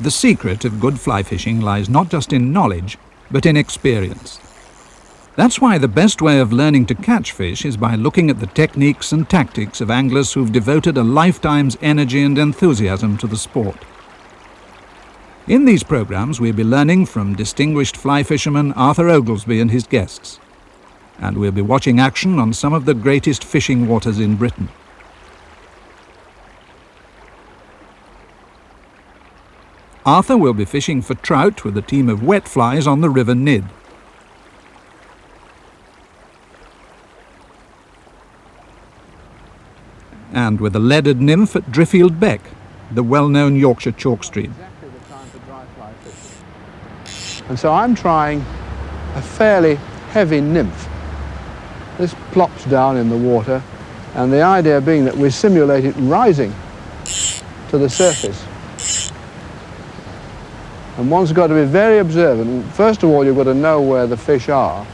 The secret of good fly fishing lies not just in knowledge, but in experience. That's why the best way of learning to catch fish is by looking at the techniques and tactics of anglers who've devoted a lifetime's energy and enthusiasm to the sport. In these programs, we'll be learning from distinguished fly fisherman Arthur Oglesby and his guests, and we'll be watching action on some of the greatest fishing waters in Britain. Arthur will be fishing for trout with a team of wet flies on the River Nid. And with a leaded nymph at Driffield Beck, the well-known Yorkshire chalk stream. Exactly the time for dry fly fishing. And so I'm trying a fairly heavy nymph. This plops down in the water, and the idea being that we simulate it rising to the surface. And one's got to be very observant. First of all, you've got to know where the fish are.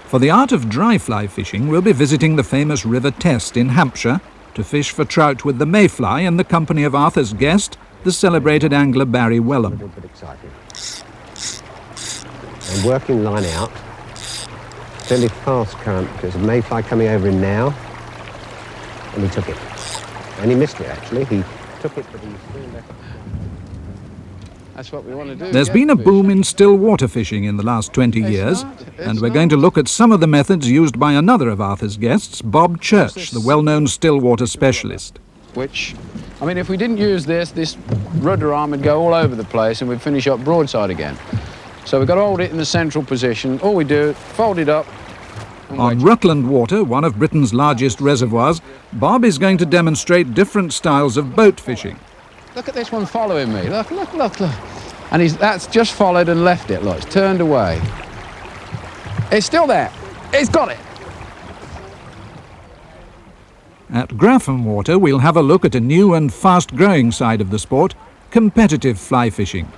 For the art of dry fly fishing, we'll be visiting the famous River Test in Hampshire to fish for trout with the mayfly in the company of Arthur's guest, the celebrated angler Barry Wellham. A little bit exciting. And working line out, fairly fast current, because a mayfly coming over him now, and he took it. And he missed it, actually. He took it, but he still left it. That's what we want to do. There's been a boom in still water fishing in the last 20 years, and we're going to look at some of the methods used by another of Arthur's guests, Bob Church, the well-known still water specialist. Which, I mean, if we didn't use this rudder arm would go all over the place and we'd finish up broadside again. So we've got to hold it in the central position. All we do, fold it up. On Rutland Water, one of Britain's largest reservoirs, Bob is going to demonstrate different styles of boat fishing. Look at this one following me. Look, look, look, look. And that's just followed and left it. Look, it's turned away. It's still there. It's got it. At Graffham Water, we'll have a look at a new and fast-growing side of the sport, competitive fly fishing.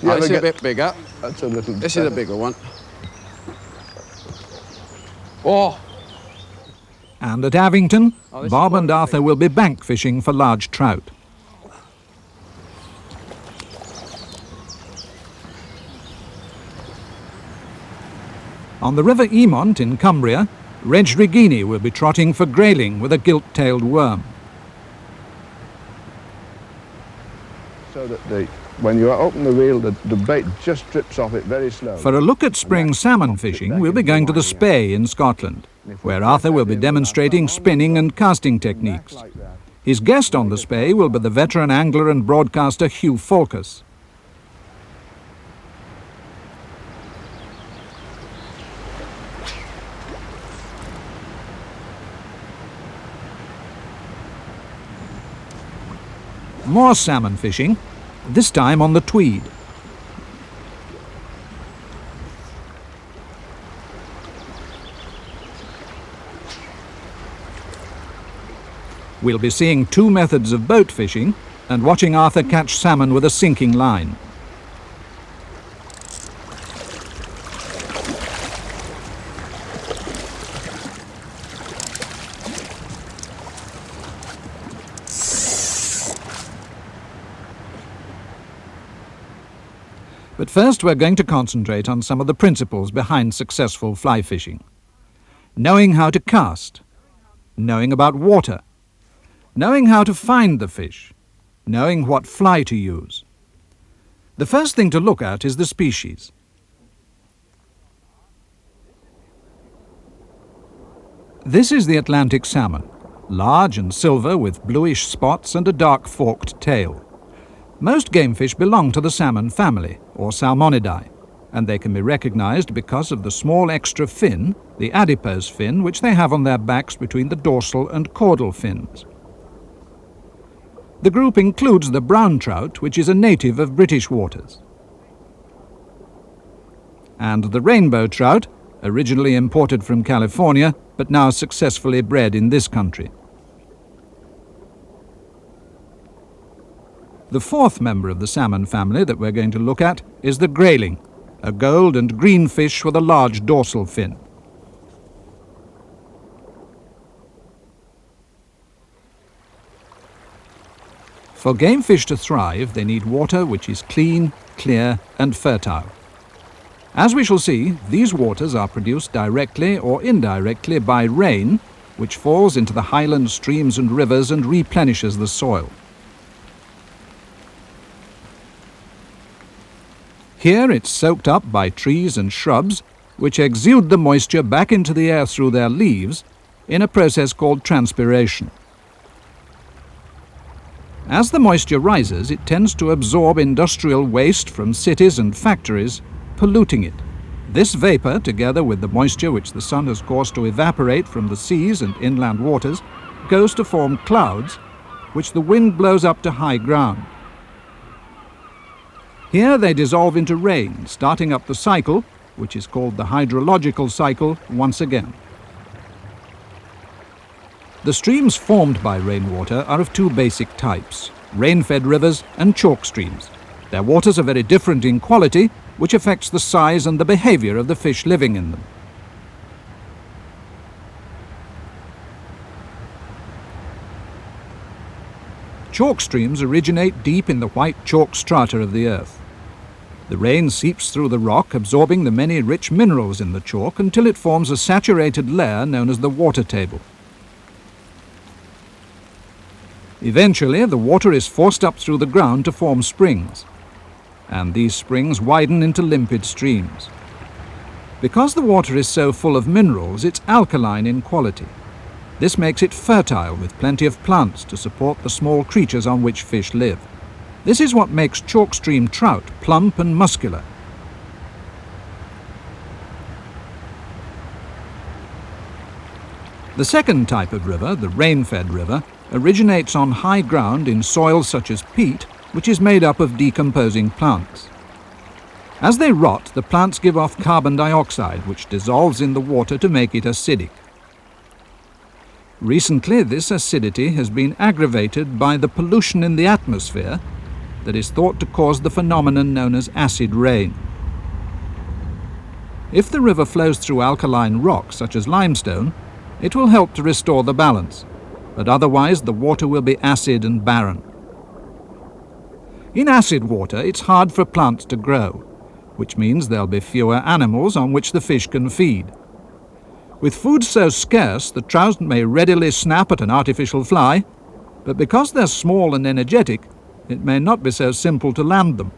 Oh, this is a bit bigger. That's a little. This is a bigger one. Oh! And at Avington, Bob and Arthur will be bank fishing for large trout. On the River Eamont in Cumbria, Reg Regini will be trotting for grayling with a gilt-tailed worm. So that when you open the reel, the bait just drips off it very slowly. For a look at spring salmon fishing, we'll be going to the Spey in Scotland, where Arthur will be demonstrating spinning and casting techniques. His guest on the Spey will be the veteran angler and broadcaster Hugh Falkus. More salmon fishing, this time on the Tweed. We'll be seeing two methods of boat fishing and watching Arthur catch salmon with a sinking line. But first we're going to concentrate on some of the principles behind successful fly fishing. Knowing how to cast, knowing about water, knowing how to find the fish, knowing what fly to use. The first thing to look at is the species. This is the Atlantic salmon, large and silver with bluish spots and a dark forked tail. Most game fish belong to the salmon family, or Salmonidae, and they can be recognized because of the small extra fin, the adipose fin, which they have on their backs between the dorsal and caudal fins. The group includes the brown trout, which is a native of British waters, and the rainbow trout, originally imported from California, but now successfully bred in this country. The fourth member of the salmon family that we're going to look at is the grayling, a gold and green fish with a large dorsal fin. For game fish to thrive, they need water which is clean, clear and fertile. As we shall see, these waters are produced directly or indirectly by rain, which falls into the highland streams and rivers and replenishes the soil. Here it's soaked up by trees and shrubs, which exude the moisture back into the air through their leaves in a process called transpiration. As the moisture rises, it tends to absorb industrial waste from cities and factories, polluting it. This vapor, together with the moisture which the sun has caused to evaporate from the seas and inland waters, goes to form clouds, which the wind blows up to high ground. Here they dissolve into rain, starting up the cycle, which is called the hydrological cycle, once again. The streams formed by rainwater are of two basic types, rain-fed rivers and chalk streams. Their waters are very different in quality, which affects the size and the behavior of the fish living in them. Chalk streams originate deep in the white chalk strata of the earth. The rain seeps through the rock, absorbing the many rich minerals in the chalk until it forms a saturated layer known as the water table. Eventually, the water is forced up through the ground to form springs, and these springs widen into limpid streams. Because the water is so full of minerals, it's alkaline in quality. This makes it fertile with plenty of plants to support the small creatures on which fish live. This is what makes chalk stream trout plump and muscular. The second type of river, the rain-fed river, originates on high ground in soil such as peat, which is made up of decomposing plants. As they rot, the plants give off carbon dioxide, which dissolves in the water to make it acidic. Recently, this acidity has been aggravated by the pollution in the atmosphere that is thought to cause the phenomenon known as acid rain. If the river flows through alkaline rock, such as limestone, it will help to restore the balance, but otherwise the water will be acid and barren. In acid water, it's hard for plants to grow, which means there'll be fewer animals on which the fish can feed. With food so scarce, the trout may readily snap at an artificial fly, but because they're small and energetic, it may not be so simple to land them.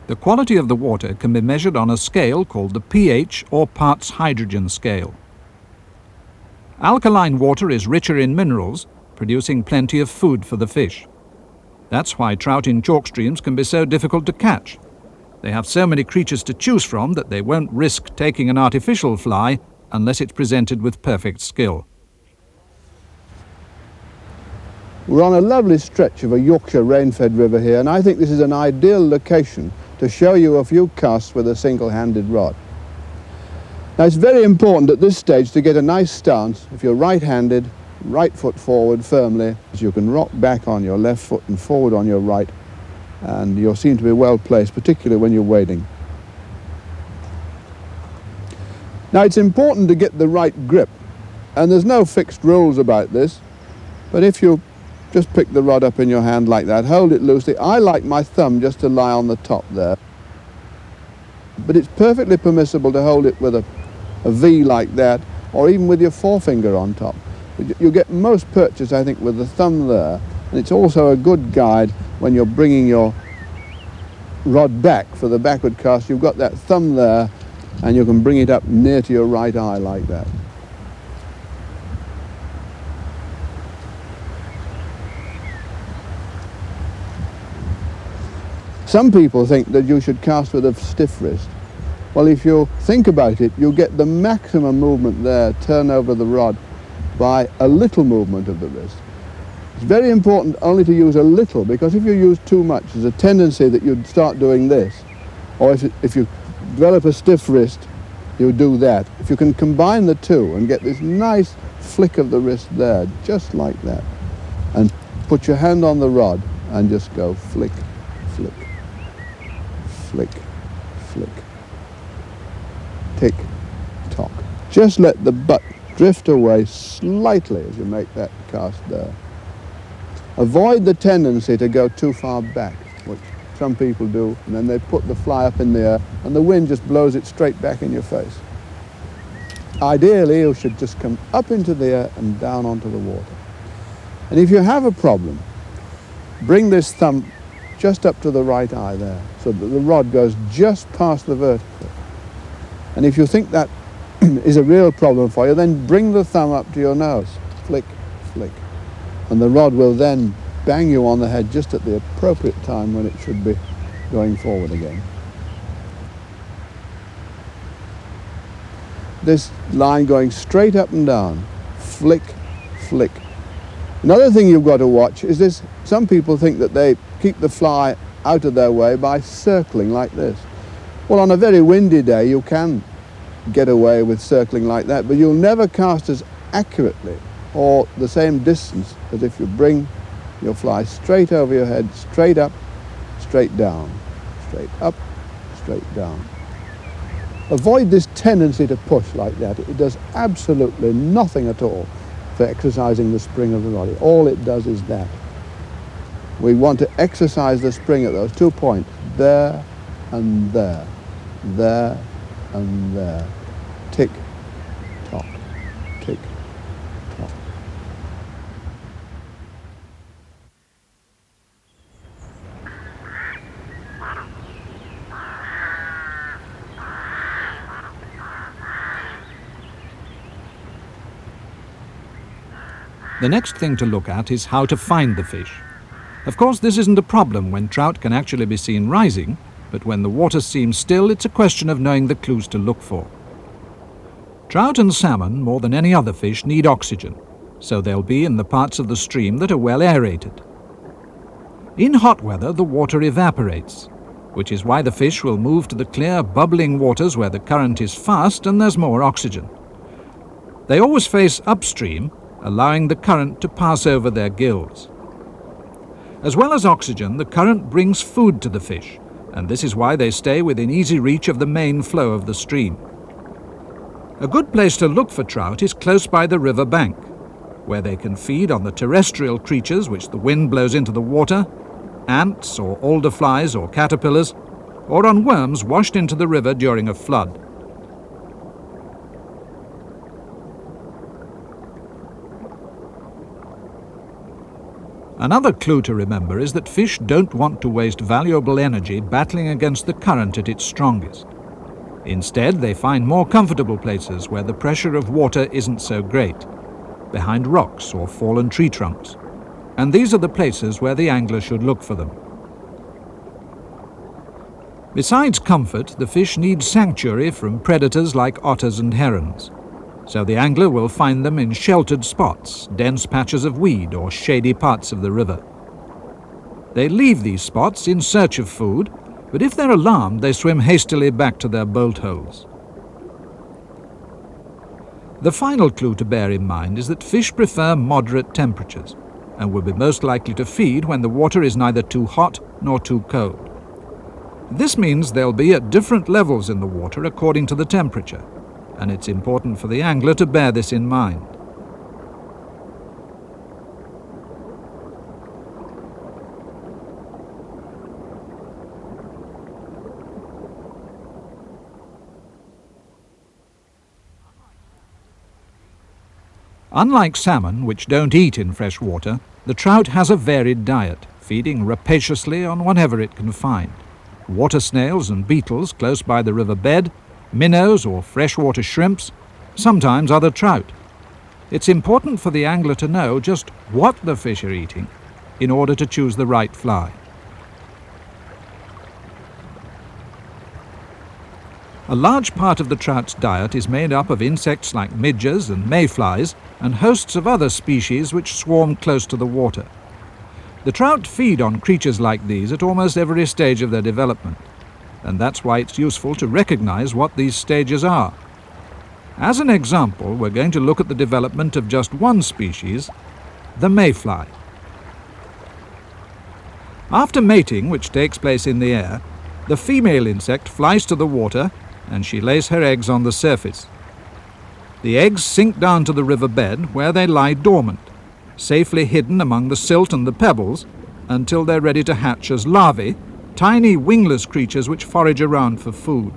The quality of the water can be measured on a scale called the pH or parts hydrogen scale. Alkaline water is richer in minerals, producing plenty of food for the fish. That's why trout in chalk streams can be so difficult to catch. They have so many creatures to choose from that they won't risk taking an artificial fly unless it's presented with perfect skill. We're on a lovely stretch of a Yorkshire rain-fed river here, and I think this is an ideal location to show you a few casts with a single-handed rod. Now, it's very important at this stage to get a nice stance. If you're right-handed, right foot forward firmly, so you can rock back on your left foot and forward on your right, and you'll seem to be well placed, particularly when you're wading. Now, it's important to get the right grip, and there's no fixed rules about this, but if you just pick the rod up in your hand like that, hold it loosely. I like my thumb just to lie on the top there, but it's perfectly permissible to hold it with a V like that, or even with your forefinger on top. You get most purchase, I think, with the thumb there, and it's also a good guide when you're bringing your rod back for the backward cast. You've got that thumb there, and you can bring it up near to your right eye like that. Some people think that you should cast with a stiff wrist. Well, if you think about it, you'll get the maximum movement there, turn over the rod, by a little movement of the wrist. It's very important only to use a little, because if you use too much, there's a tendency that you'd start doing this. Or if you develop a stiff wrist, you do that. If you can combine the two and get this nice flick of the wrist there, just like that, and put your hand on the rod and just go flick, flick, flick, flick, tick, tock. Just let the butt drift away slightly as you make that cast there. Avoid the tendency to go too far back, which some people do, and then they put the fly up in the air and the wind just blows it straight back in your face. Ideally, you should just come up into the air and down onto the water. And if you have a problem, bring this thumb just up to the right eye there, so that the rod goes just past the vertical. And if you think that is a real problem for you, then bring the thumb up to your nose. Flick, flick. And the rod will then bang you on the head just at the appropriate time when it should be going forward again. This line going straight up and down. Flick, flick. Another thing you've got to watch is this. Some people think that they keep the fly out of their way by circling like this. Well, on a very windy day, you can get away with circling like that, but you'll never cast as accurately or the same distance as if you bring your fly straight over your head, straight up, straight down, straight up, straight down. Avoid this tendency to push like that. It does absolutely nothing at all for exercising the spring of the body. All it does is that. We want to exercise the spring at those 2 points, there and there, there and there. Tick, tock, tick, tock. The next thing to look at is how to find the fish. Of course, this isn't a problem when trout can actually be seen rising, but when the water seems still, it's a question of knowing the clues to look for. Trout and salmon, more than any other fish, need oxygen, so they'll be in the parts of the stream that are well aerated. In hot weather, the water evaporates, which is why the fish will move to the clear, bubbling waters where the current is fast and there's more oxygen. They always face upstream, allowing the current to pass over their gills. As well as oxygen, the current brings food to the fish, and this is why they stay within easy reach of the main flow of the stream. A good place to look for trout is close by the river bank, where they can feed on the terrestrial creatures which the wind blows into the water, ants or alder flies or caterpillars, or on worms washed into the river during a flood. Another clue to remember is that fish don't want to waste valuable energy battling against the current at its strongest. Instead, they find more comfortable places where the pressure of water isn't so great, behind rocks or fallen tree trunks. And these are the places where the angler should look for them. Besides comfort, the fish need sanctuary from predators like otters and herons. So the angler will find them in sheltered spots, dense patches of weed or shady parts of the river. They leave these spots in search of food, but if they're alarmed, they swim hastily back to their bolt holes. The final clue to bear in mind is that fish prefer moderate temperatures and will be most likely to feed when the water is neither too hot nor too cold. This means they'll be at different levels in the water according to the temperature, and it's important for the angler to bear this in mind. Unlike salmon, which don't eat in fresh water, the trout has a varied diet, feeding rapaciously on whatever it can find. Water snails and beetles close by the river bed, minnows or freshwater shrimps, sometimes other trout. It's important for the angler to know just what the fish are eating in order to choose the right fly. A large part of the trout's diet is made up of insects like midges and mayflies and hosts of other species which swarm close to the water. The trout feed on creatures like these at almost every stage of their development, and that's why it's useful to recognize what these stages are As an example, we're going to look at the development of just one species, the mayfly. After mating, which takes place in the air, the female insect flies to the water and she lays her eggs on the surface. The eggs sink down to the river bed where they lie dormant, safely hidden among the silt and the pebbles until they're ready to hatch as larvae, tiny wingless creatures which forage around for food.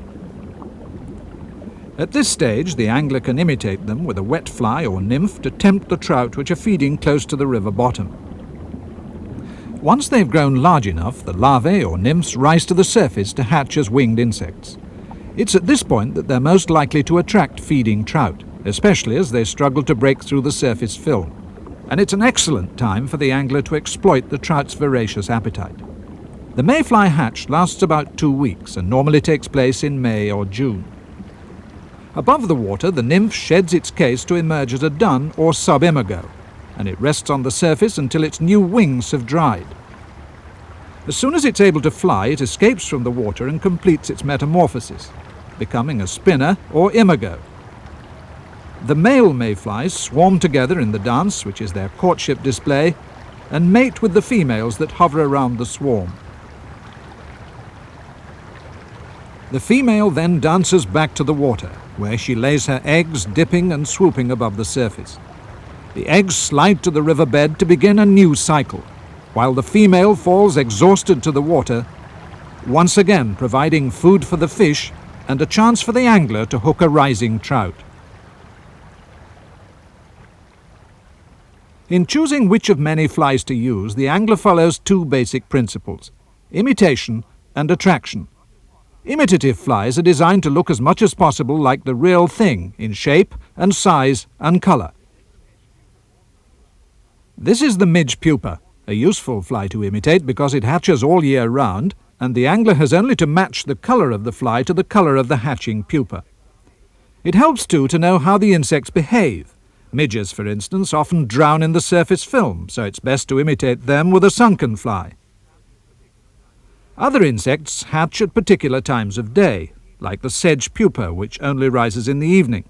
At this stage, the angler can imitate them with a wet fly or nymph to tempt the trout which are feeding close to the river bottom. Once they've grown large enough, the larvae or nymphs rise to the surface to hatch as winged insects. It's at this point that they're most likely to attract feeding trout, especially as they struggle to break through the surface film. And it's an excellent time for the angler to exploit the trout's voracious appetite. The mayfly hatch lasts about 2 weeks and normally takes place in May or June. Above the water, the nymph sheds its case to emerge as a dun or sub-imago, and it rests on the surface until its new wings have dried. As soon as it's able to fly, it escapes from the water and completes its metamorphosis, becoming a spinner or imago. The male mayflies swarm together in the dance, which is their courtship display, and mate with the females that hover around the swarm. The female then dances back to the water, where she lays her eggs dipping and swooping above the surface. The eggs slide to the riverbed to begin a new cycle, while the female falls exhausted to the water, once again providing food for the fish and a chance for the angler to hook a rising trout. In choosing which of many flies to use, the angler follows 2 basic principles: imitation and attraction. Imitative flies are designed to look as much as possible like the real thing in shape and size and colour. This is the midge pupa, a useful fly to imitate because it hatches all year round, and the angler has only to match the colour of the fly to the colour of the hatching pupa. It helps too to know how the insects behave. Midges, for instance, often drown in the surface film, so it's best to imitate them with a sunken fly. Other insects hatch at particular times of day, like the sedge pupa, which only rises in the evening.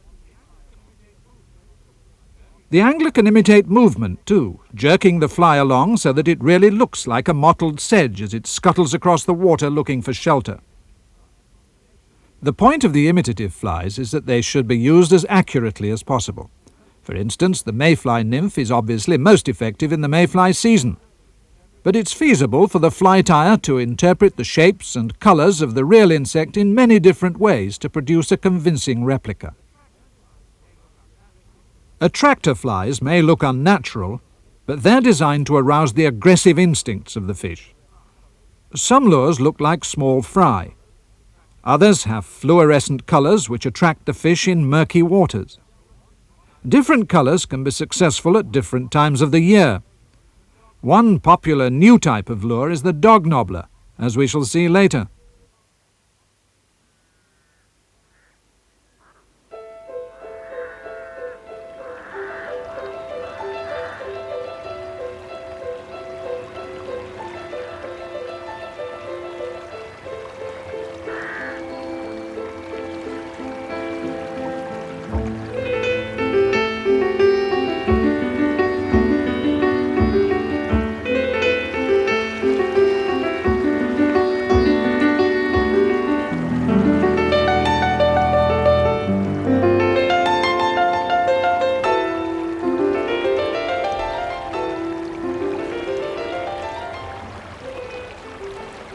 The angler can imitate movement too, jerking the fly along so that it really looks like a mottled sedge as it scuttles across the water looking for shelter. The point of the imitative flies is that they should be used as accurately as possible. For instance, the mayfly nymph is obviously most effective in the mayfly season, but it's feasible for the fly tyer to interpret the shapes and colours of the real insect in many different ways to produce a convincing replica. Attractor flies may look unnatural, but they're designed to arouse the aggressive instincts of the fish. Some lures look like small fry. Others have fluorescent colours which attract the fish in murky waters. Different colours can be successful at different times of the year. One popular new type of lure is the dog nobbler, as we shall see later.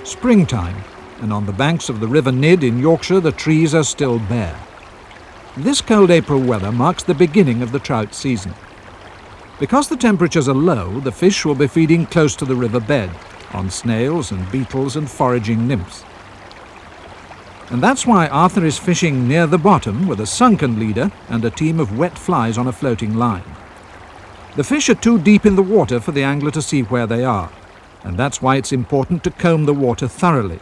Springtime, and on the banks of the River Nid in Yorkshire the trees are still bare. This cold April weather marks the beginning of the trout season. Because the temperatures are low, the fish will be feeding close to the river bed, on snails and beetles and foraging nymphs. And that's why Arthur is fishing near the bottom with a sunken leader and a team of wet flies on a floating line. The fish are too deep in the water for the angler to see where they are, and that's why it's important to comb the water thoroughly.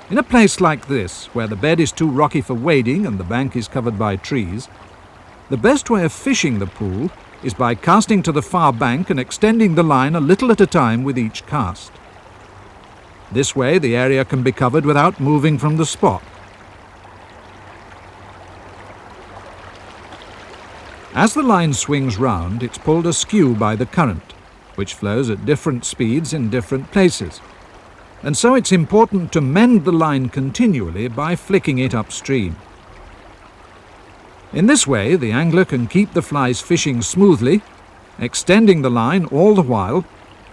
In a place like this, where the bed is too rocky for wading and the bank is covered by trees, the best way of fishing the pool is by casting to the far bank and extending the line a little at a time with each cast. This way the area can be covered without moving from the spot. As the line swings round, it's pulled askew by the current, which flows at different speeds in different places. And so it's important to mend the line continually by flicking it upstream. In this way, the angler can keep the flies fishing smoothly, extending the line all the while,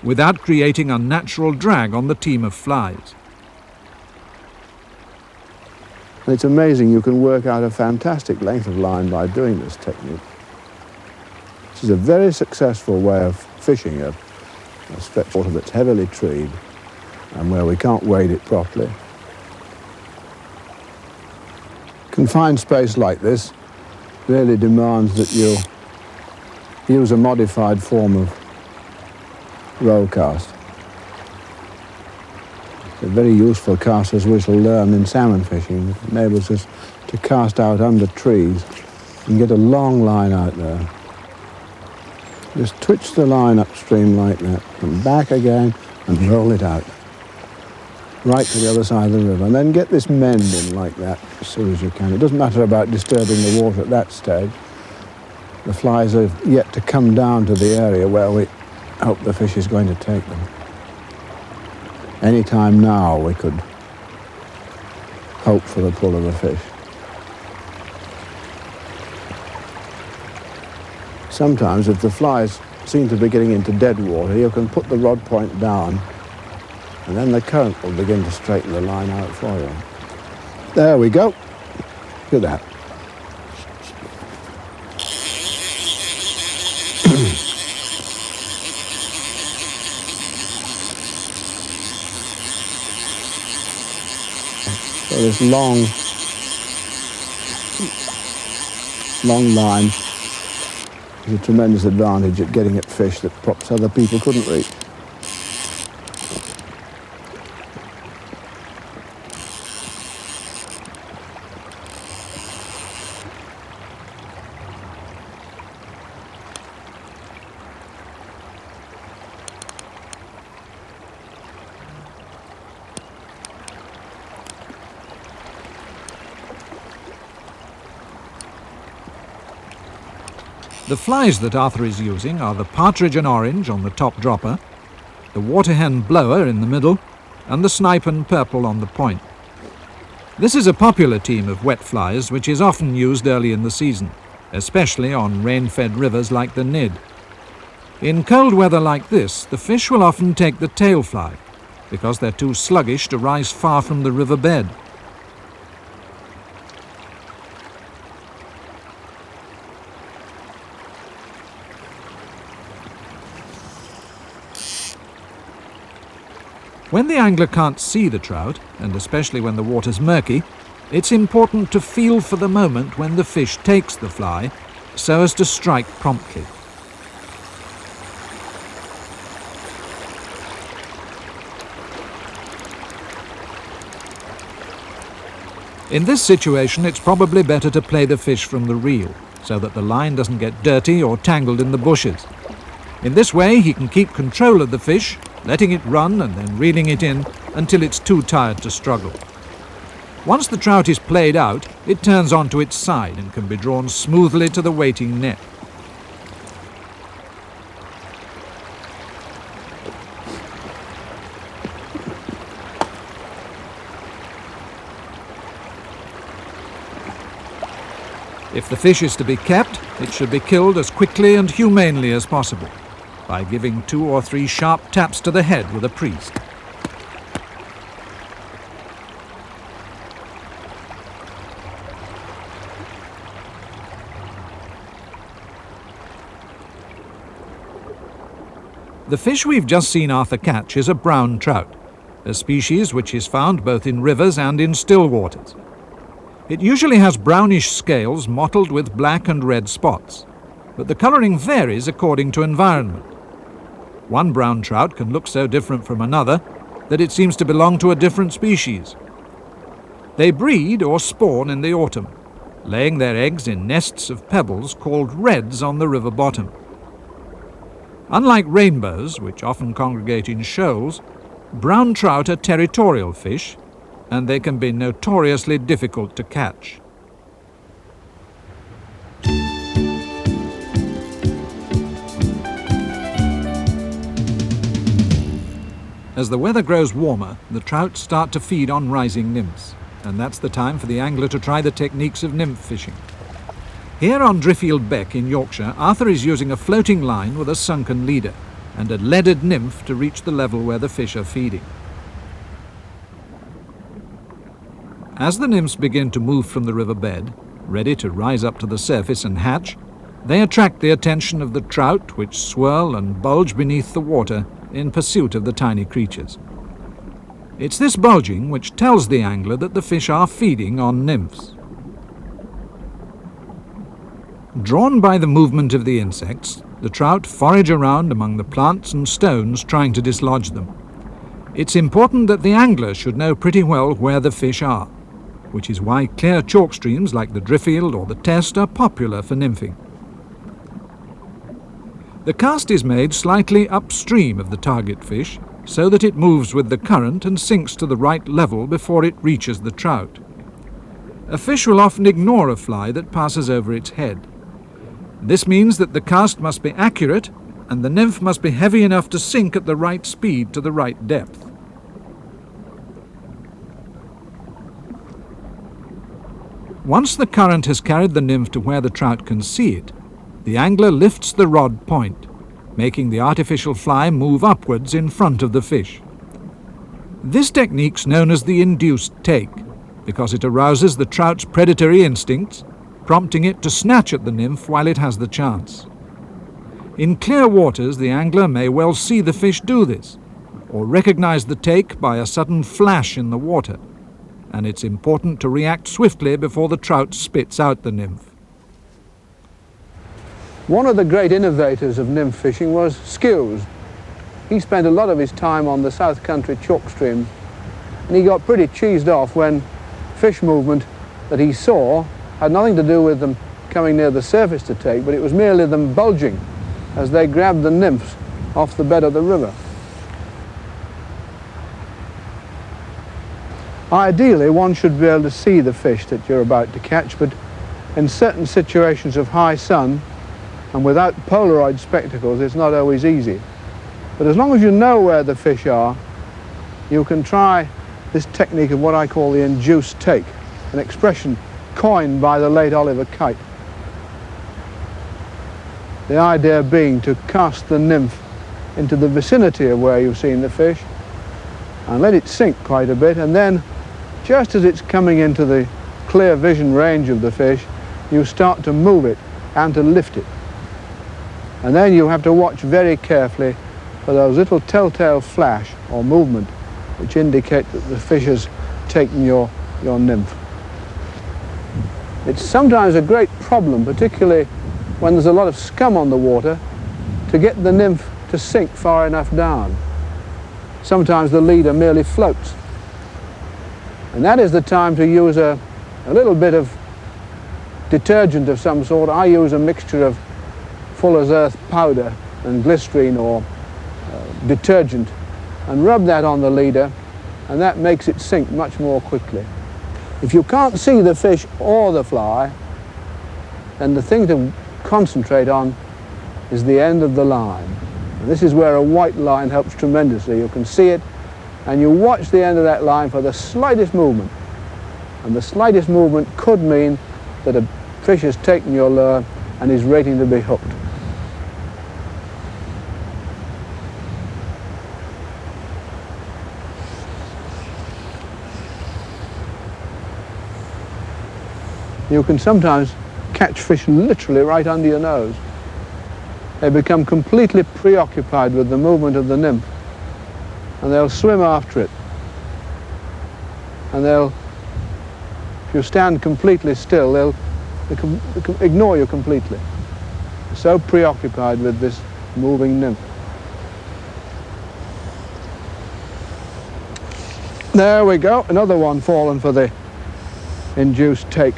without creating unnatural drag on the team of flies. It's amazing you can work out a fantastic length of line by doing this technique. This is a very successful way of fishing a stretch of water that's heavily treed and where we can't wade it properly. Confined space like this really demands that you use a modified form of roll cast. It's a very useful cast, as we shall learn in salmon fishing. It enables us to cast out under trees and get a long line out there. Just twitch the line upstream like that, and back again, and roll it out. Right to the other side of the river, and then get this mend in like that as soon as you can. It doesn't matter about disturbing the water at that stage. The flies are yet to come down to the area where we hope the fish is going to take them. Any time now we could hope for the pull of a fish. Sometimes if the flies seem to be getting into dead water, you can put the rod point down and then the current will begin to straighten the line out for you. There we go. Look at that. So this long line is a tremendous advantage at getting at fish that perhaps other people couldn't reach. The flies that Arthur is using are the partridge and orange on the top dropper, the waterhen blower in the middle, and the snipe and purple on the point. This is a popular team of wet flies which is often used early in the season, especially on rain-fed rivers like the Nid. In cold weather like this, the fish will often take the tail fly, because they're too sluggish to rise far from the river bed. When the angler can't see the trout, and especially when the water's murky, it's important to feel for the moment when the fish takes the fly, so as to strike promptly. In this situation, it's probably better to play the fish from the reel, so that the line doesn't get dirty or tangled in the bushes. In this way, he can keep control of the fish, letting it run and then reeling it in until it's too tired to struggle. Once the trout is played out, it turns onto its side and can be drawn smoothly to the waiting net. If the fish is to be kept, it should be killed as quickly and humanely as possible, by giving 2 or 3 sharp taps to the head with a priest. The fish we've just seen Arthur catch is a brown trout, a species which is found both in rivers and in still waters. It usually has brownish scales mottled with black and red spots, but the colouring varies according to environment. One brown trout can look so different from another that it seems to belong to a different species. They breed or spawn in the autumn, laying their eggs in nests of pebbles called redds on the river bottom. Unlike rainbows, which often congregate in shoals, brown trout are territorial fish, and they can be notoriously difficult to catch. As the weather grows warmer, the trout start to feed on rising nymphs, and that's the time for the angler to try the techniques of nymph fishing. Here on Driffield Beck in Yorkshire, Arthur is using a floating line with a sunken leader and a leaded nymph to reach the level where the fish are feeding. As the nymphs begin to move from the riverbed, ready to rise up to the surface and hatch, they attract the attention of the trout, which swirl and bulge beneath the water in pursuit of the tiny creatures. It's this bulging which tells the angler that the fish are feeding on nymphs. Drawn by the movement of the insects, the trout forage around among the plants and stones trying to dislodge them. It's important that the angler should know pretty well where the fish are, which is why clear chalk streams like the Driffield or the Test are popular for nymphing. The cast is made slightly upstream of the target fish so that it moves with the current and sinks to the right level before it reaches the trout. A fish will often ignore a fly that passes over its head. This means that the cast must be accurate and the nymph must be heavy enough to sink at the right speed to the right depth. Once the current has carried the nymph to where the trout can see it, the angler lifts the rod point, making the artificial fly move upwards in front of the fish. This technique's known as the induced take, because it arouses the trout's predatory instincts, prompting it to snatch at the nymph while it has the chance. In clear waters, the angler may well see the fish do this, or recognize the take by a sudden flash in the water, and it's important to react swiftly before the trout spits out the nymph. One of the great innovators of nymph fishing was Skewes. He spent a lot of his time on the South Country chalk streams, and he got pretty cheesed off when fish movement that he saw had nothing to do with them coming near the surface to take, but it was merely them bulging as they grabbed the nymphs off the bed of the river. Ideally, one should be able to see the fish that you're about to catch, but in certain situations of high sun and without Polaroid spectacles, it's not always easy. But as long as you know where the fish are, you can try this technique of what I call the induced take, an expression coined by the late Oliver Kite. The idea being to cast the nymph into the vicinity of where you've seen the fish and let it sink quite a bit, and then just as it's coming into the clear vision range of the fish, you start to move it and to lift it. And then you have to watch very carefully for those little telltale flash or movement which indicate that the fish has taken your nymph. It's sometimes a great problem, particularly when there's a lot of scum on the water, to get the nymph to sink far enough down. Sometimes the leader merely floats. And that is the time to use a little bit of detergent of some sort. I use a mixture of Fuller's Earth powder and glycerine or detergent and rub that on the leader, and that makes it sink much more quickly. If you can't see the fish or the fly, then the thing to concentrate on is the end of the line. And this is where a white line helps tremendously. You can see it, and you watch the end of that line for the slightest movement. And the slightest movement could mean that a fish has taken your lure and is waiting to be hooked. You can sometimes catch fish literally right under your nose. They become completely preoccupied with the movement of the nymph, and they'll swim after it. And if you stand completely still, they'll ignore you completely. They're so preoccupied with this moving nymph. There we go, another one fallen for the induced take.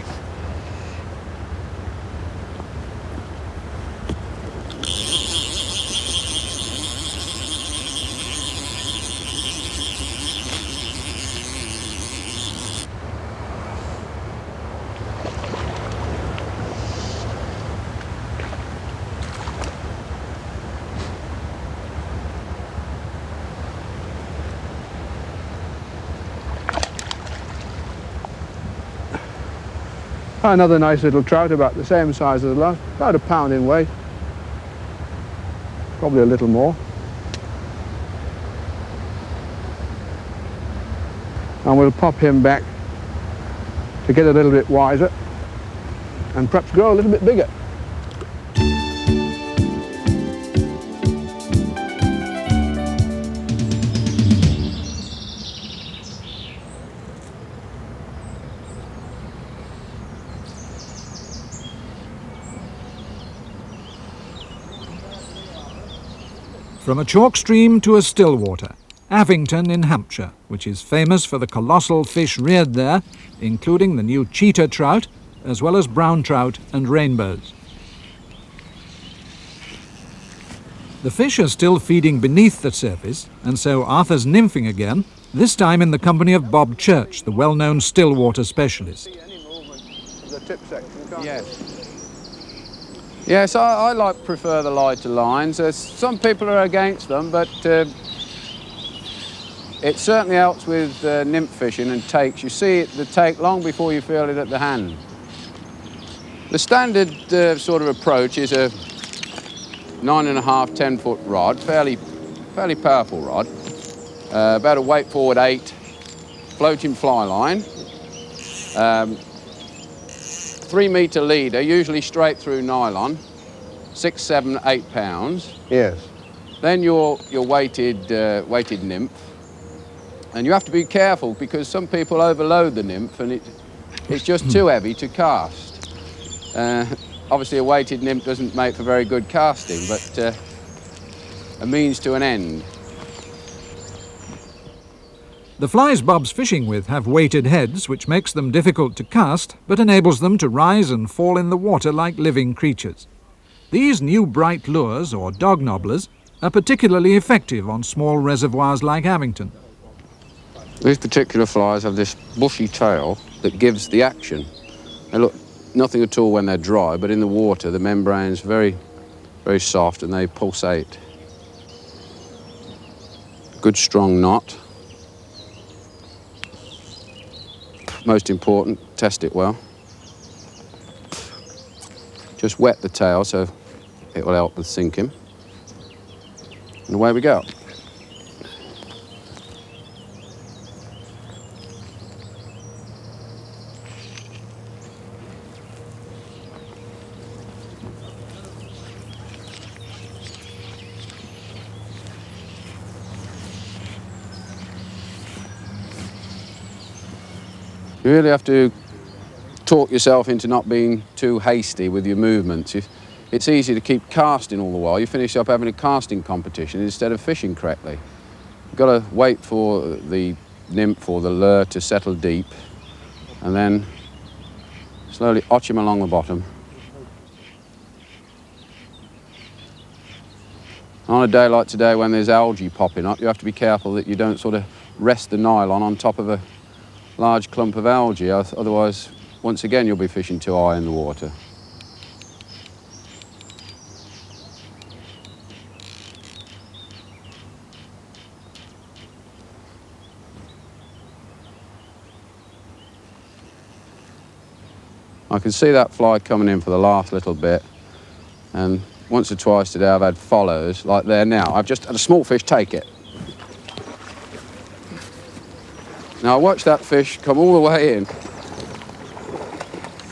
Another nice little trout, about the same size as the last, about a pound in weight. Probably a little more. And we'll pop him back to get a little bit wiser and perhaps grow a little bit bigger. From a chalk stream to a still water, Avington in Hampshire, which is famous for the colossal fish reared there, including the new cheetah trout, as well as brown trout and rainbows. The fish are still feeding beneath the surface, and so Arthur's nymphing again, this time in the company of Bob Church, the well-known still water specialist. Yes. Yes, I prefer the lighter lines. Some people are against them, but it certainly helps with nymph fishing and takes. You see the take long before you feel it at the hand. The standard sort of approach is a 9.5, 10-foot rod, fairly powerful rod, about a weight forward 8, floating fly line. 3-metre leader, usually straight through nylon, 6, 7, 8 pounds. Yes. Then your weighted nymph, and you have to be careful because some people overload the nymph and it's just too heavy to cast. Obviously, a weighted nymph doesn't make for very good casting, but a means to an end. The flies Bob's fishing with have weighted heads, which makes them difficult to cast, but enables them to rise and fall in the water like living creatures. These new bright lures, or dog nobblers, are particularly effective on small reservoirs like Avington. These particular flies have this bushy tail that gives the action. They look nothing at all when they're dry, but in the water the membrane's very, very soft and they pulsate. Good strong knot. Most important, test it well. Just wet the tail so it will help with sinking. And away we go. You really have to talk yourself into not being too hasty with your movements. It's easy to keep casting all the while. You finish up having a casting competition instead of fishing correctly. You've got to wait for the nymph or the lure to settle deep and then slowly arch him along the bottom. On a day like today when there's algae popping up, you have to be careful that you don't sort of rest the nylon on top of a large clump of algae, otherwise, once again, you'll be fishing too high in the water. I can see that fly coming in for the last little bit, and once or twice today I've had follows, like there now. I've just had a small fish take it. Now I watched that fish come all the way in.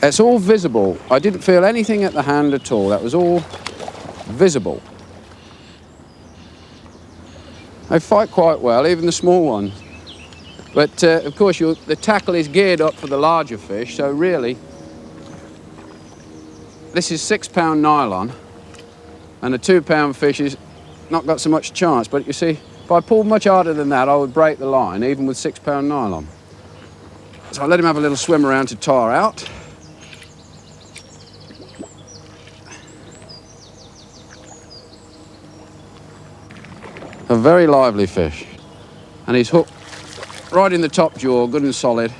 It's all visible. I didn't feel anything at the hand at all. That was all visible. They fight quite well, even the small ones. But of course the tackle is geared up for the larger fish, so really this is 6-pound nylon and a 2-pound fish is not got so much chance, but you see, if I pulled much harder than that, I would break the line, even with 6-pound nylon. So I let him have a little swim around to tire out. A very lively fish. And he's hooked right in the top jaw, good and solid.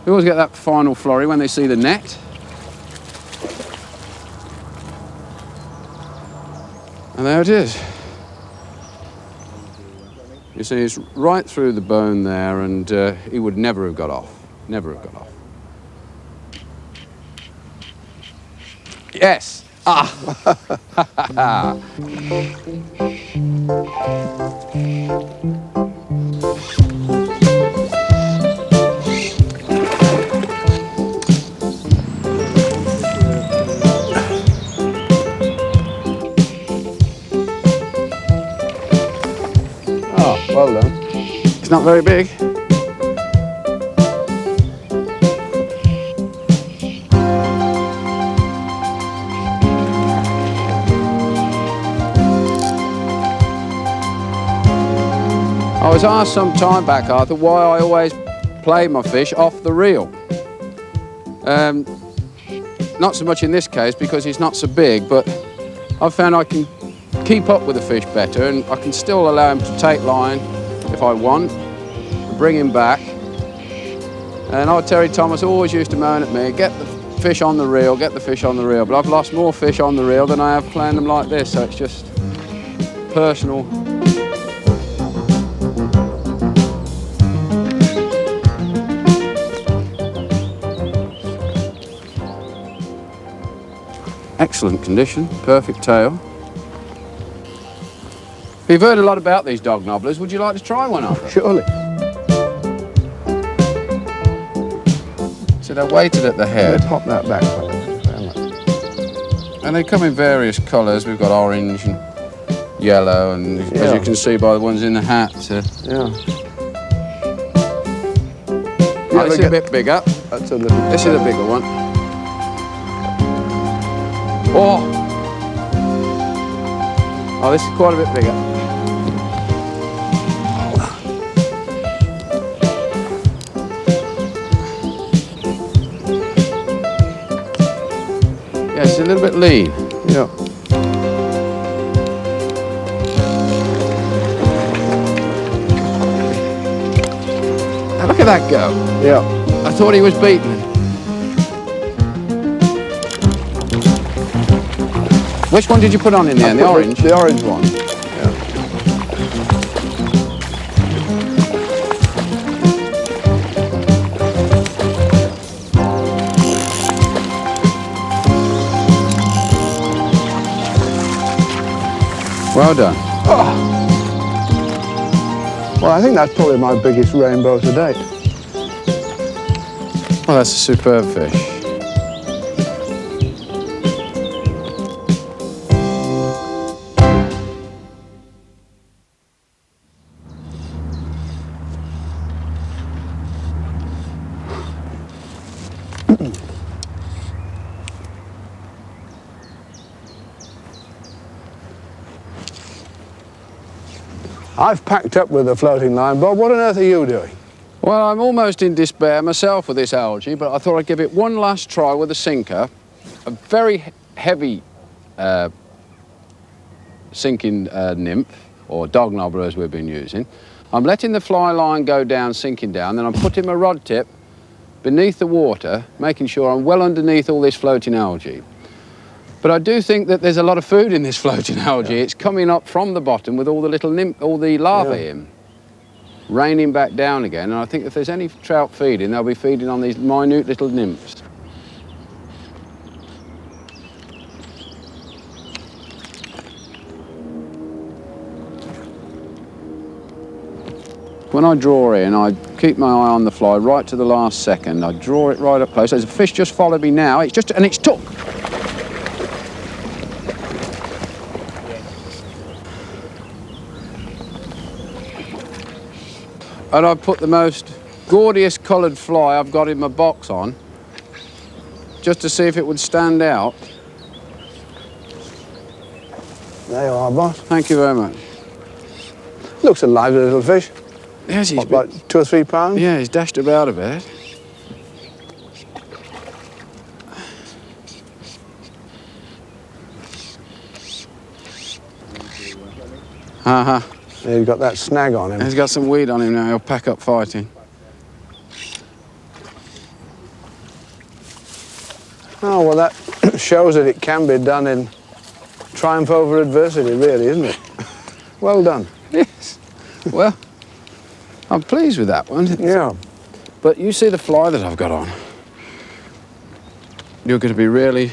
You always get that final flurry when they see the net. And there it is. You see, it's right through the bone there, and he would never have got off. Never have got off. Yes! Ah! Oh, well done. It's not very big. I was asked some time back, Arthur, why I always play my fish off the reel. Not so much in this case because he's not so big, but I've found I can keep up with the fish better, and I can still allow him to take line if I want, and bring him back. And old Terry Thomas always used to moan at me, get the fish on the reel, get the fish on the reel. But I've lost more fish on the reel than I have playing them like this, so it's just personal. Excellent condition, perfect tail. You've heard a lot about these dog nobblers. Would you like to try one, Arthur? Surely. So they're weighted at the head. Pop that back. And they come in various colours. We've got orange and yellow, and as you can see by the ones in the hat. Yeah. This is a bit bigger. That's a little. This is a bigger one. Oh, this is quite a bit bigger. Yeah, it's a little bit lean. Yeah. Now look at that go. Yeah. I thought he was beaten. Which one did you put on in the end? The orange? The orange one. Well done. Oh. Well, I think that's probably my biggest rainbow to date. Well, that's a superb fish. I've packed up with the floating line. Bob, what on earth are you doing? Well, I'm almost in despair myself with this algae, but I thought I'd give it one last try with a sinker. A very heavy sinking nymph, or dog nobbler as we've been using. I'm letting the fly line go down, sinking down, then I'm putting my rod tip beneath the water, making sure I'm well underneath all this floating algae. But I do think that there's a lot of food in this floating algae. Yeah. It's coming up from the bottom with all the little all the larvae in, raining back down again. And I think if there's any trout feeding, they'll be feeding on these minute little nymphs. When I draw in, I keep my eye on the fly right to the last second. I draw it right up close. There's a fish just followed me now. It's just, and it's took. And I put the most gorgeous coloured fly I've got in my box on, just to see if it would stand out. There you are, boss. Thank you very much. Looks a lively little fish. Yes, he's about 2 or 3 pounds? Yeah, he's dashed about a bit. Uh-huh. Yeah, he's got that snag on him. He's got some weed on him now. He'll pack up fighting. Oh, well, that shows that it can be done in triumph over adversity, really, isn't it? Well done. Yes. Well, I'm pleased with that one. Yeah. But you see the fly that I've got on. You're going to be really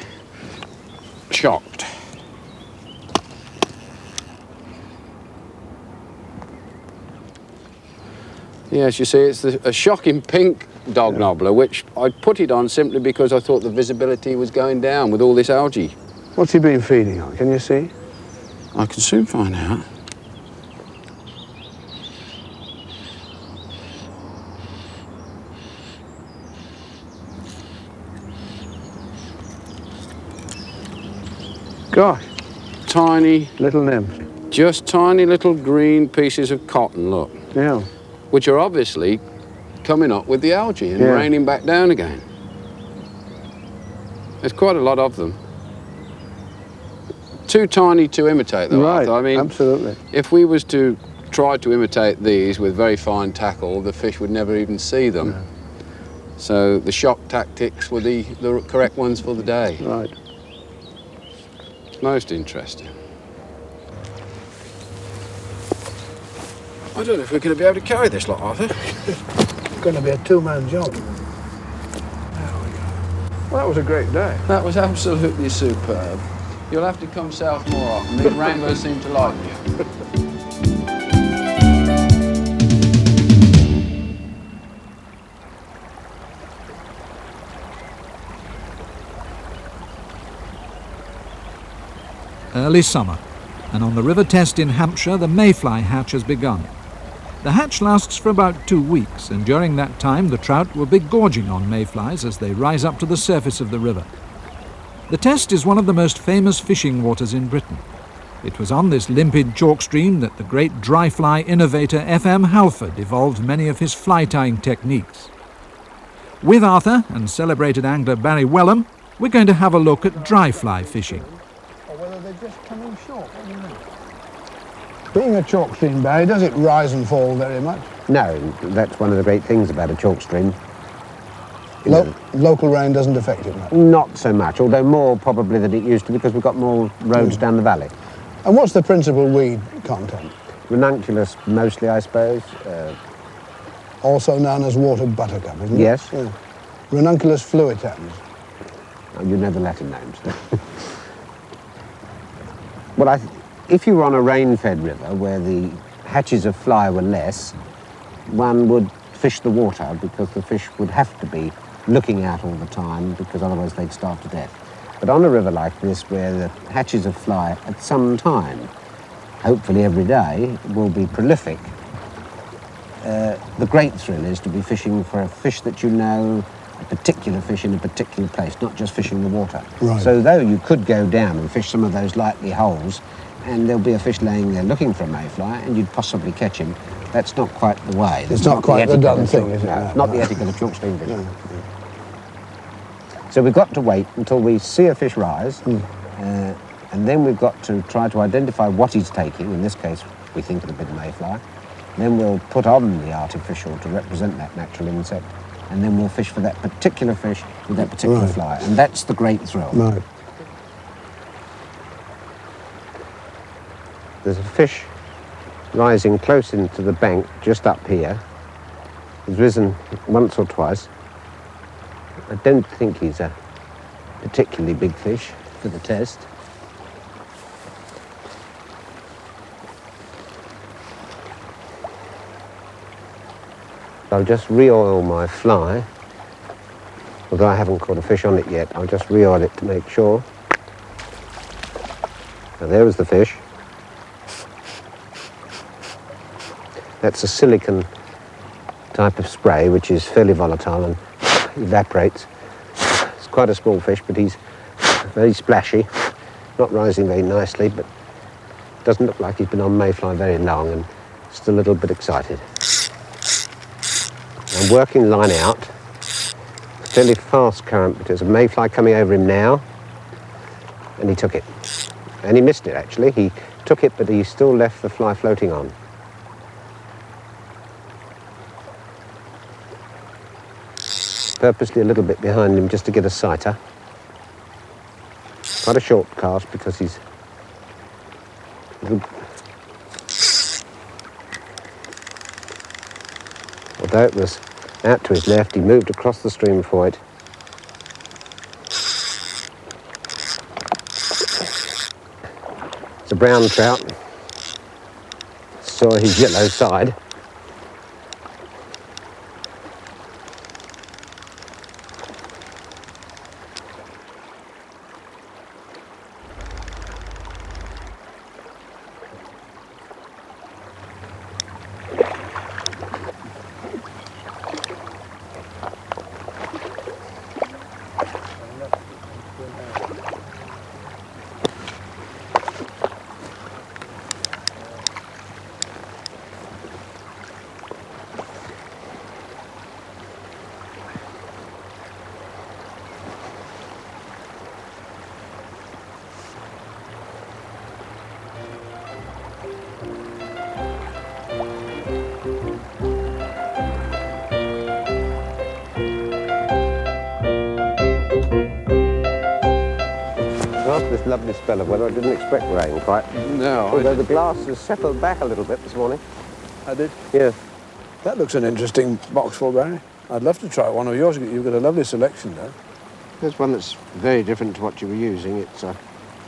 shocked. Yes, you see, it's a shocking pink dog knobbler, which I put it on simply because I thought the visibility was going down with all this algae. What's he been feeding on? Can you see? I can soon find out. Gosh, Tiny, little nymph. just tiny little green pieces of cotton, look, Yeah. which are obviously coming up with the algae and Yeah. raining back down again. There's quite a lot of them. Too tiny to imitate, though, Right, Arthur. I mean, absolutely. if we was to try to imitate these with very fine tackle, the fish would never even see them. No. So the shock tactics were the correct ones for the day. Right. Most interesting. I don't know if we're going to be able to carry this lot, Arthur. It's going to be a two-man job. There we go. Well, that was a great day. That was absolutely superb. You'll have to come south more often. These wranglers seem to like you. Early summer, and on the River Test in Hampshire, the mayfly hatch has begun. The hatch lasts for about 2 weeks, and during that time the trout will be gorging on mayflies as they rise up to the surface of the river. The Test is one of the most famous fishing waters in Britain. It was on this limpid chalk stream that the great dry fly innovator F.M. Halford evolved many of his fly tying techniques. With Arthur and celebrated angler Barry Wellham, we're going to have a look at dry fly fishing. Or whether they're just coming short. What do you know? Being a chalk stream, Barry, does it rise and fall very much? No, that's one of the great things about a chalk stream. Local rain doesn't affect it much. Not so much, although more probably than it used to because we've got more roads down the valley. And what's the principal weed content? Ranunculus mostly, I suppose. Also known as water buttercup, isn't it? Yes. Yeah. Ranunculus fluitans. You know the Latin names. Well, if you were on a rain-fed river where the hatches of fly were less, one would fish the water because the fish would have to be looking out all the time because otherwise they'd starve to death. But on a river like this where the hatches of fly at some time, hopefully every day, will be prolific, the great thrill is to be fishing for a fish that you know, a particular fish in a particular place, not just fishing the water. Right. So though you could go down and fish some of those likely holes, and there'll be a fish laying there looking for a mayfly, and you'd possibly catch him, that's not quite the way. It's not quite the done thing, is it? No, No, not no. the etiquette of chalk stream fishing. No. So we've got to wait until we see a fish rise, and then we've got to try to identify what he's taking. In this case, we think of a bit of mayfly. Then we'll put on the artificial to represent that natural insect, and then we'll fish for that particular fish with that particular Right. fly, and that's the great thrill. Right. There's a fish rising close into the bank just up here. He's risen once or twice. I don't think he's a particularly big fish for the test. I'll just re-oil my fly. Although I haven't caught a fish on it yet, I'll just re-oil it to make sure. Now there was the fish. That's a silicon type of spray, which is fairly volatile and evaporates. It's quite a small fish, but he's very splashy, not rising very nicely, but doesn't look like he's been on mayfly very long and just a little bit excited. I'm working line out, fairly fast current, but there's a mayfly coming over him now, and he took it. And he missed it, actually. He took it, but he still left the fly floating on. Purposely a little bit behind him just to get a sighter. Quite a short cast because he's Although it was out to his left, he moved across the stream for it. It's a brown trout. Saw his yellow side. After this lovely spell of weather, I didn't expect rain quite. No, Although the glass has settled back a little bit this morning. I did. Yes. That looks an interesting boxful, Barry. I'd love to try one of yours. You've got a lovely selection there. There's one that's very different to what you were using. It's a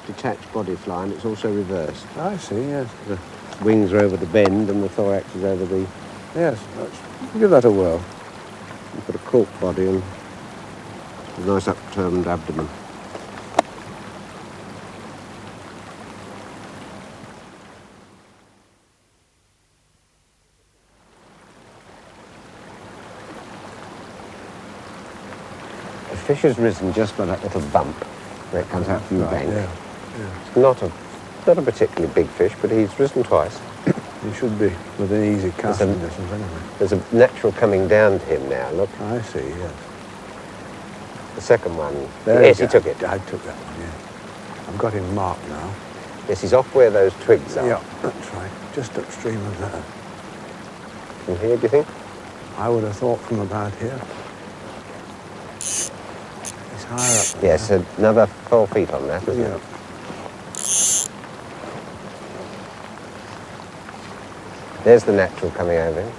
detached body fly and it's also reversed. I see, yes. The wings are over the bend and the thorax is over the... Yes, give that a whirl. You've got a cork body and a nice upturned abdomen. The fish has risen just by that little bump where it comes out from the bank. Yeah. It's not a particularly big fish, but he's risen twice. He should be within easy casting distance anyway. There's a natural coming down to him now, look. I see, yes. The second one. There Yes, you he go. took it. I took that one, yeah. I've got him marked now. Yes, he's off where those twigs are. Yeah, that's right. Just upstream of that. From here, do you think? I would have thought from about here. He's higher up. Yes, another 4 feet on that, isn't Yeah. it? There's the natural coming over him.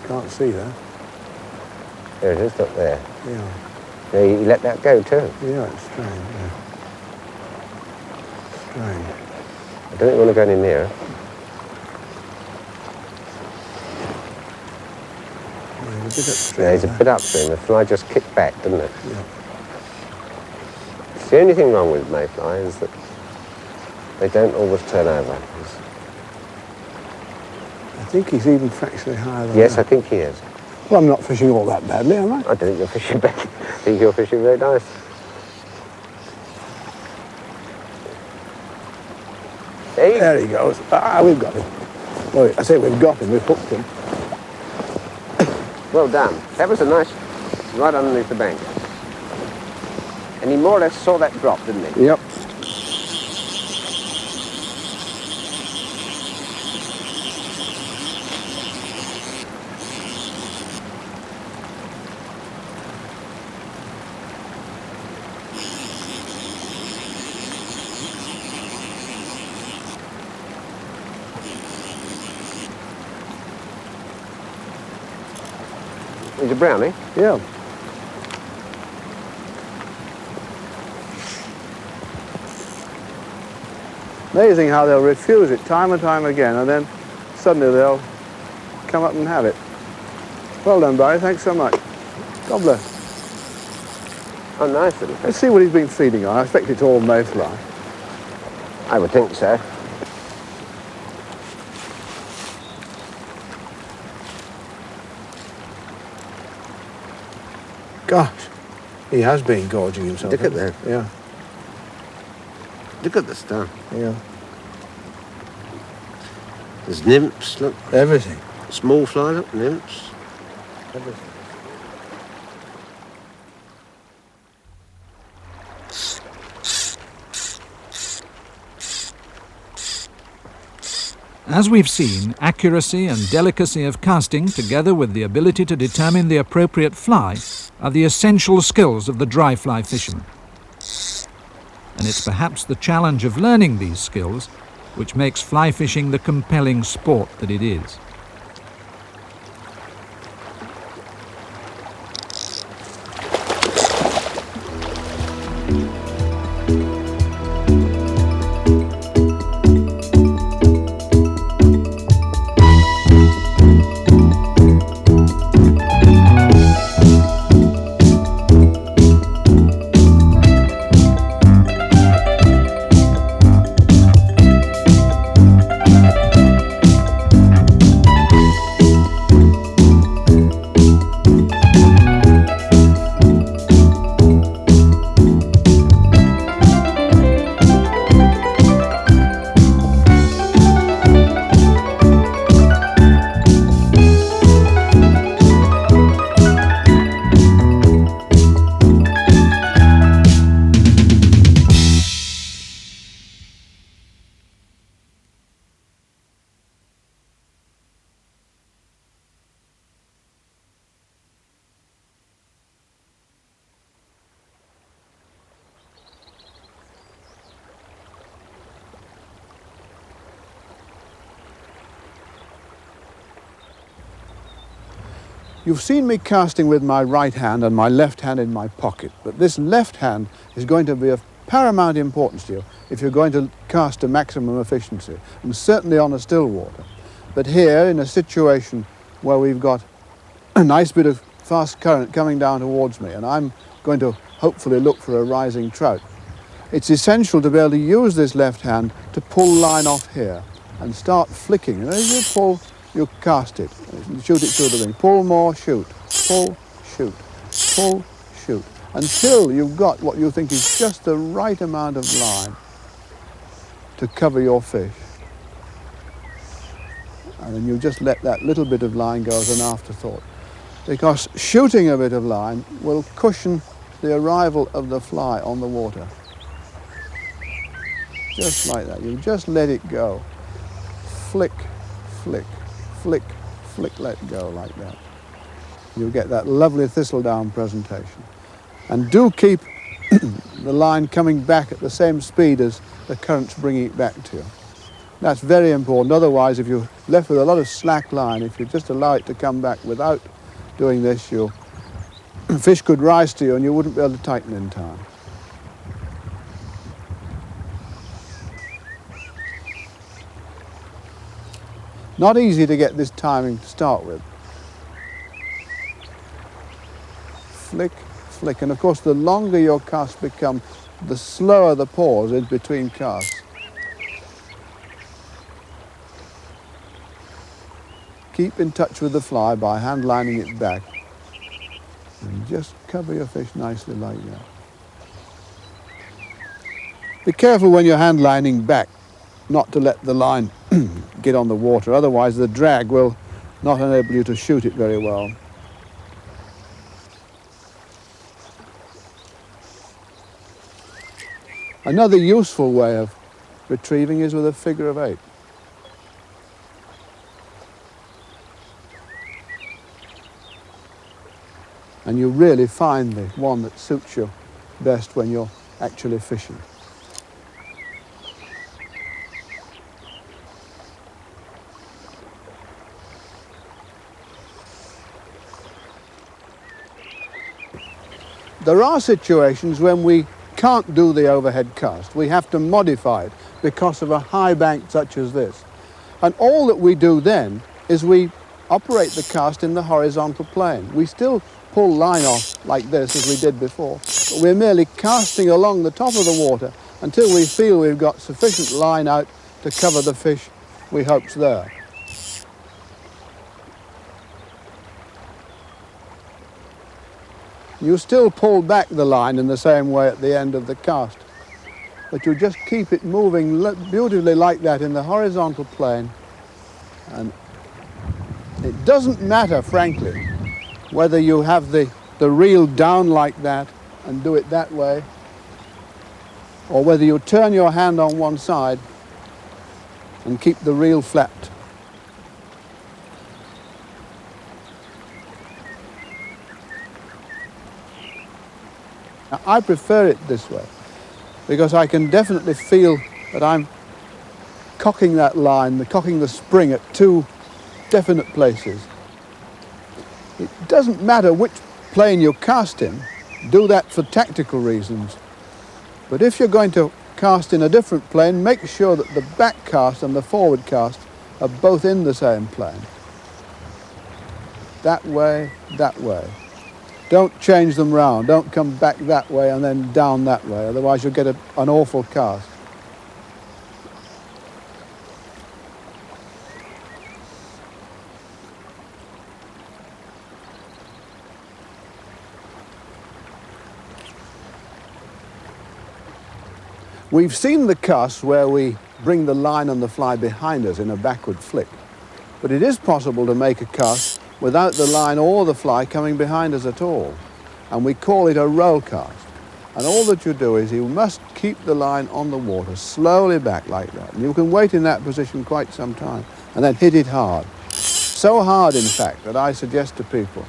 Can't see that. There it is, look there. Yeah. Yeah, he let that go too. Yeah, it's strange, yeah. Strange. I don't think you want to go any nearer. Yeah, he's a bit upstream. Yeah, he's a there. bit upstream. The fly just kicked back, didn't it? Yeah. It's the only thing wrong with mayfly is that they don't always turn over. I think he's even fractionally higher than Yes, I that. think he is. Well, I'm not fishing all that badly, am I? I don't think you're fishing back. I think you're fishing very nice. There he goes. Ah, we've got him. Well, I say we've got him, we've hooked him. Well done. That was a nice, right underneath the bank. And he more or less saw that drop, didn't he? Yep. He's a brownie. Yeah. Amazing how they'll refuse it time and time again, and then suddenly they'll come up and have it. Well done, Barry. Thanks so much. God bless. Oh, nice little Let's fish. see what he's been feeding on. I expect it's all mayfly. I would think so. Gosh, he has been gorging himself. Look at hasn't that. he? Yeah, Look at the stuff. yeah. There's nymphs, look. Everything. Small fly, look, nymphs. Everything. As we've seen, accuracy and delicacy of casting, together with the ability to determine the appropriate fly, are the essential skills of the dry fly fisherman. And it's perhaps the challenge of learning these skills which makes fly fishing the compelling sport that it is. You've seen me casting with my right hand and my left hand in my pocket, but this left hand is going to be of paramount importance to you if you're going to cast to maximum efficiency, and certainly on a still water. But here, in a situation where we've got a nice bit of fast current coming down towards me, and I'm going to hopefully look for a rising trout, it's essential to be able to use this left hand to pull line off here and start flicking. And as you pull, you cast it, shoot it through the ring. Pull more, shoot, pull, shoot, pull, shoot, until you've got what you think is just the right amount of line to cover your fish. And then you just let that little bit of line go as an afterthought, because shooting a bit of line will cushion the arrival of the fly on the water. Just like that. You just let it go. Flick, flick, flick, flick, let go like that. You'll get that lovely thistledown presentation. And do keep the line coming back at the same speed as the current's bringing it back to you. That's very important. Otherwise, if you're left with a lot of slack line, if you just allow it to come back without doing this, your fish could rise to you and you wouldn't be able to tighten in time. Not easy to get this timing to start with. Flick, flick, and of course the longer your casts become, the slower the pause is between casts. Keep in touch with the fly by hand lining it back, and just cover your fish nicely like that. Be careful when you're hand lining back not to let the line get on the water, otherwise the drag will not enable you to shoot it very well. Another useful way of retrieving is with a figure of 8. And you really find the one that suits you best when you're actually fishing. There are situations when we can't do the overhead cast. We have to modify it because of a high bank such as this. And all that we do then is we operate the cast in the horizontal plane. We still pull line off like this as we did before, but we're merely casting along the top of the water until we feel we've got sufficient line out to cover the fish we hope's there. You still pull back the line in the same way at the end of the cast, but you just keep it moving beautifully like that in the horizontal plane. And it doesn't matter, frankly, whether you have the reel down like that and do it that way, or whether you turn your hand on one side and keep the reel flapped. Now, I prefer it this way because I can definitely feel that I'm cocking that line, cocking the spring at two definite places. It doesn't matter which plane you cast in, do that for tactical reasons. But if you're going to cast in a different plane, make sure that the back cast and the forward cast are both in the same plane. That way, that way. Don't change them round. Don't come back that way and then down that way, otherwise you'll get an awful cast. We've seen the casts where we bring the line and the fly behind us in a backward flick, but it is possible to make a cast without the line or the fly coming behind us at all, and we call it a roll cast. And all that you do is you must keep the line on the water slowly back like that, and you can wait in that position quite some time and then hit it hard. So hard, in fact, that I suggest to people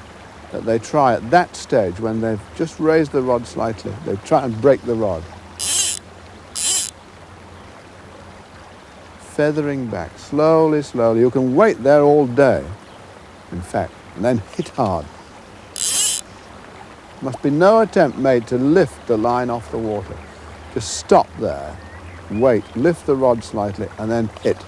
that they try at that stage, when they've just raised the rod slightly, they try and break the rod. Feathering back, slowly, slowly. You can wait there all day, in fact. and then hit hard. Must be no attempt made to lift the line off the water. Just stop there, wait, lift the rod slightly, and then hit.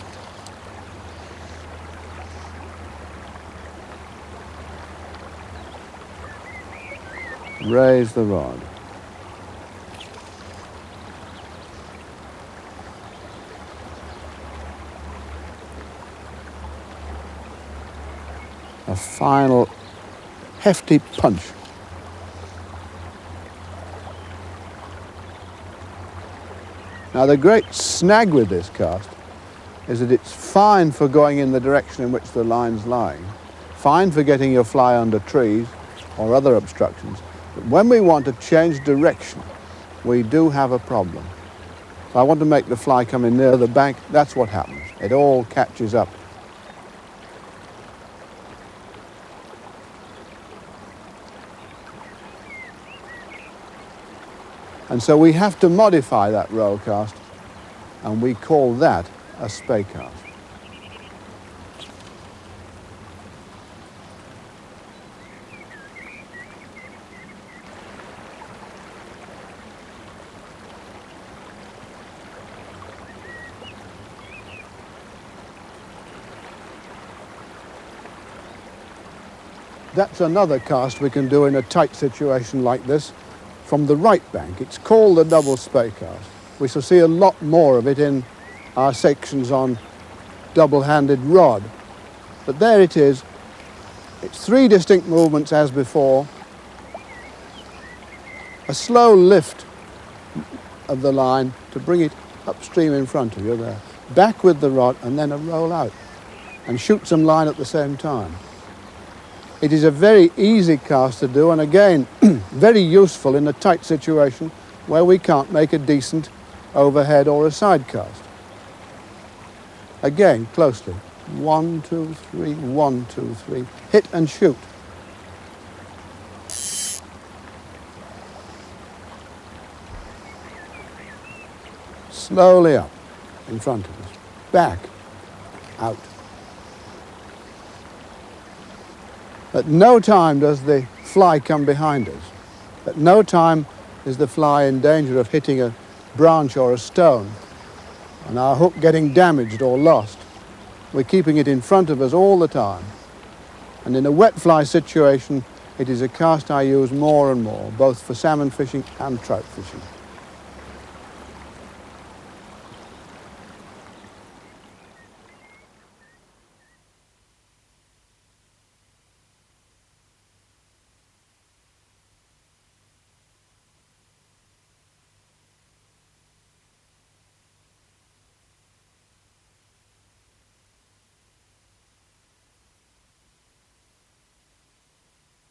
Raise the rod. A final hefty punch. Now the great snag with this cast is that it's fine for going in the direction in which the line's lying, fine for getting your fly under trees or other obstructions, but when we want to change direction, we do have a problem. If I want to make the fly come in near the bank, that's what happens. It all catches up. And so we have to modify that roll cast, and we call that a spey cast. That's another cast we can do in a tight situation like this from the right bank. It's called the double spey cast. We shall see a lot more of it in our sections on double-handed rod. But there it is. It's three distinct movements as before. A slow lift of the line to bring it upstream in front of you there. Back with the rod and then a roll out and shoot some line at the same time. It is a very easy cast to do, and again, very useful in a tight situation where we can't make a decent overhead or a side cast. Again, closely. 1, 2, 3, 1, 2, 3. Hit and shoot. Slowly up in front of us. Back. Out. At no time does the fly come behind us. At no time is the fly in danger of hitting a branch or a stone and our hook getting damaged or lost. We're keeping it in front of us all the time. And in a wet fly situation, it is a cast I use more and more, both for salmon fishing and trout fishing.